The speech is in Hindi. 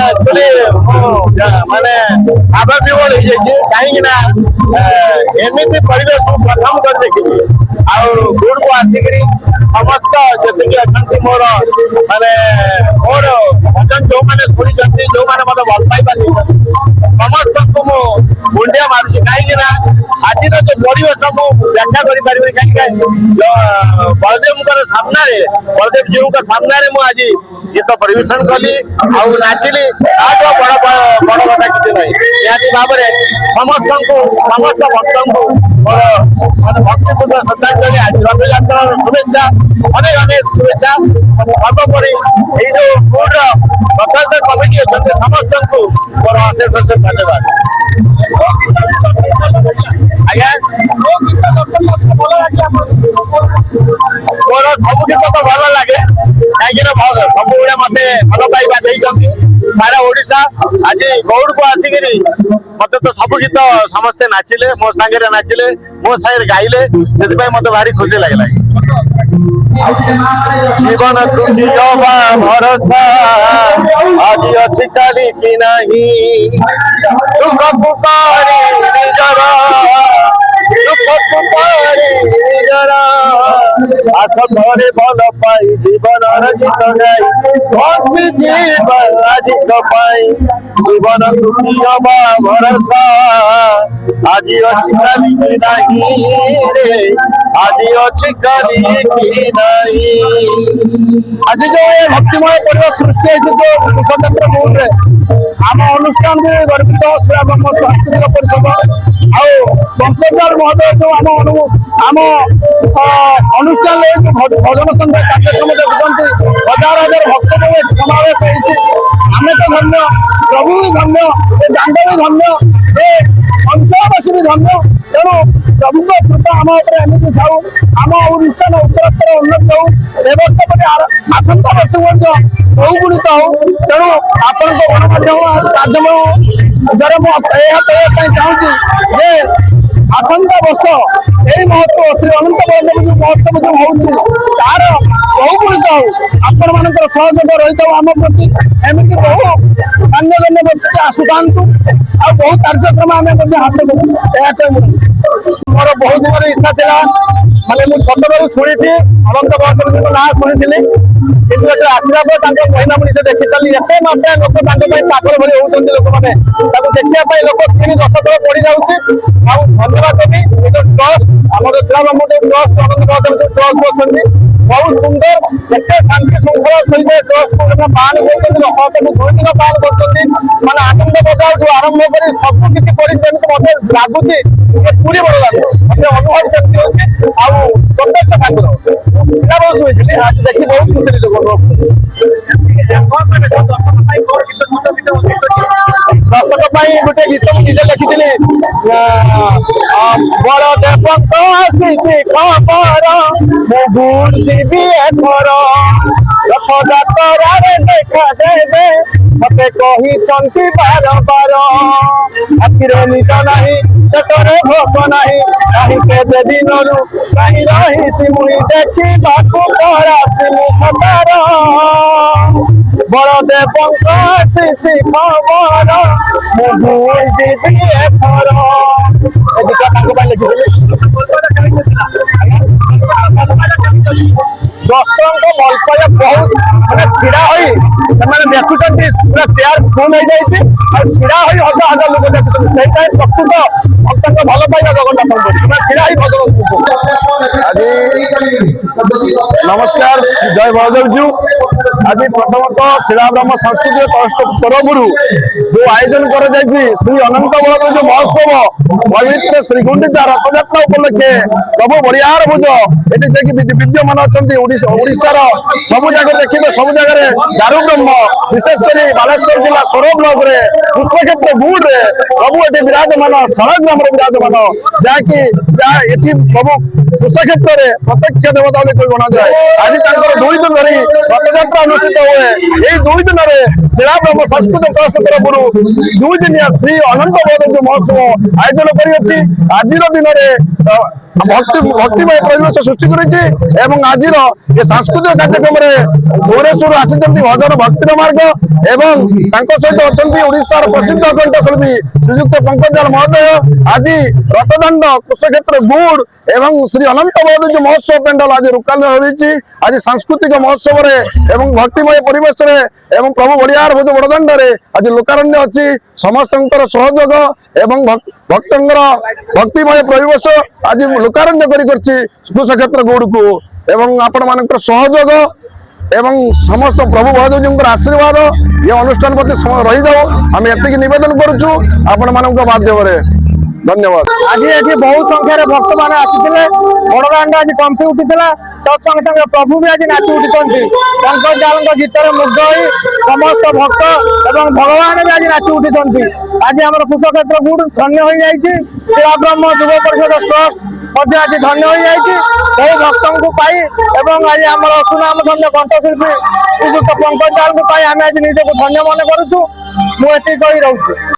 एक्चुअली माने आवेलेबल हो जाए कहीं एमती परिवेश प्रथम कर देखी गुड़ को आसिक समस्त जी अच्छा मोर माने मोर भजन जो मैंने शुणी जो मैंने मत भल पाइबा समस्त को मुंडिया मारुची कहीं आज जो परिवेश मुझे व्याख्या कर कहीं बलदेव सामना बलदेव जी सामना मुझे गीत परिवेशन कली आउ नाचिली बड़ बड़ कथा किसी ना निहती भाव में समस्त भक्त को मोर भक्तिपूर्ण श्रद्धांजलि आज रथयात्रा शुभेच्छा अनेक अनेक शुभेच्छा सर्वोपरि ये जो गुड़ रथयात्रा कमिटी अच्छा समस्त को मोर अशेष अशेष धन्यवाद आज्ञा मोर सब गीत तो भल लगे कहीं सब मत भल पाइबा सारा ओडिशा आज गौड़ को आसिक मत तो सब गीत समस्ते नाचिले मो सांगे नाचिले मो सागर गाइले से मत भारी खुशी लगे जीवन भरोसा आज अच्छी काली की नहीं दुख पुकारी निजर आस घरे भल पाई जीवन गीत गाई बंची जीवन आज जीवन दुखी हवा भरोसा आज अच्छी काली की नहीं रे आज अच्छी काली की नहीं आज जो ये भक्तिमय परिवेश सृष्टि जो स्वतंत्र मूड आम अनुष्ठान भी गर्वित सांस्कृतिक परिषद आंसदार महोदय जो आम अनुष्ठान भजन संध्या कार्यक्रम देखते हजार हजार भक्त समावेश होती आम तो धन्य प्रभु भी धन्य दांड भी धन्य अंचलवासी भी धन्य तेणु प्रभु कृपा आम एमती थाऊ आम अनुष्ठान उत्तरोत्तर उन्नति हो वर्ष पर आसंता वर्ष बहुगुणित हो तेणु आपण गणमाध्यम माध्यम द्वारा मुझे चाहूँगी जे आसंता वर्ष यही महोत्सव श्री अनंत बलदेव जो महोत्सव जो होती तार बहुगुणित हो आपण मान सहयोग रही था आम प्रति एमती बहु अन्य व्यक्ति आसुता आ बहुत कार्यक्रम आम हाथ मोर बहुत दिन इच्छा था माने छोटबू शुणी अनंत बलदेव ना शुणी किंतु आसला महीना मुझे देखी चली एत मात्रा लोक पागल भरी होती लोक मैंने देखा लोक 3-10 तल पड़ जाऊँगी धन्यवाद देवी जो ट्रस्ट आम श्रीराम ट्रस्ट अनंत बलदेव ट्रस्ट बसती बहुत सुंदर एते शांति श्रृंखला सहित ट्रस्ट को पान कर 2 दिन पान कर मैंने आनंद बजाऊ आरंभ कर सब किसी मत लगुच पूरी बड़ लगे मत अनुभव करती होती प्रत्यक्ष ठाकुर पिला बहुत शुणी आज देखी बहुत खुशी दर्शक गोटे गीत मुझे लिखी बड़ देवक आसी खबर मुगुर देवी एथर रथयात्रा देखा देवे मत कही बार बार आखिर निज नहीं पेटरे भोक नहीं कहीं केते दिन कहीं रही मुई देखी मुखतार बलदेवक आसी खबर मुगुर देवी एथर दर्शकों भल पाइबा बहुत मैंने छिड़ा देखुं पूरा चेयर फुल हो जाए छिड़ा हजार हजार लोग देखुं प्रकृत भक्त भल पाइबा जगन्नाथ छिड़ा भजन नमस्कार जय बलदेव जी आज प्रथमतः श्रीराम सांस्कृतिक ट्रस्ट तरफ जो आयोजन कर श्री अनंत बलदेव जो महोत्सव पवित्र श्रीगुंडीचा रथयात्रा उपलक्षे प्रभु बड़ियार भुज ये विद्यमान अच्छा ओडिशार सबु जगह देखिए सब जगह दारू ब्रह्म विशेषकर बालेश्वर जिला सोर ब्लॉक रे पुष्पक्षेत्र गुड़ रे प्रभु ये विराजमान शालग्राम विराजमान जहाँकि प्रभु पुष्पक्षेत्र रे प्रत्यक्ष देवता गणा जाए आज 2 दिन धरी रथयात्रा अनुष्ठित हुए यही 2 दिन में श्रीराम सांस्कृतिक ट्रस्ट तरफ 2 दिनिया श्री अनंत बलदेव महोत्सव आयोजन कर आज दिन में भक्तिमय परिवेश सृष्टि करेछि एवं आजिर ये सांस्कृतिक कार्यक्रम रे भुवनेश्वर आसिचंती भजन भक्तिर मार्ग एवं तांको सहित अछंती ओडिसा रो प्रसिद्ध कंठशिल्पी श्रीयुक्त पंकज महोदय आज रतदंड कृषिक्षेत्र गुड़ एवं श्री अनंत बौद्ध महोत्सव पेंडाल आज रुकाल होइछि आज सांस्कृतिक महोत्सव रे एवं भक्तिमय परिवेश रे एवं प्रभु बड़ियार भोज बड़दाण्ड रे आज लोकारण्य अछि समस्तंकर सहयोग एवं भक्तंकर भक्तिमय परिवेश आज लोकारण्य करी करछि कृषिक्षेत्र गुड़ को एवं आपण मानकर सहयोग एवं समस्त प्रभु बलदेव आशीर्वाद ये अनुष्ठान प्रति रही जाओ आम एति निवेदन करुचु आपण मानक माध्यम धन्यवाद। आज ये बहुत संख्यार भक्त मैंने आसी बड़दाण्ड आज कंपी उठी तत्संगे संगे प्रभु भी आज नाची उठी पंकज जाल गीत मुग्ध हो समस्त भक्त एवं भगवान भी आज नाची उठी आज आम कृषिक्षेत्र गुड़ धन्य हो जाए सेवा ब्रह्म युव परिषद ट्रस्ट आज धन्य हो जाए बहु भक्त को पाई एवं आज आम सुनाम धन्य कंठशिल्पी श्रीजुक्त पंकज जाल को पाई आम आज निजक धन्य मन करुचु मुझे कही रोचे।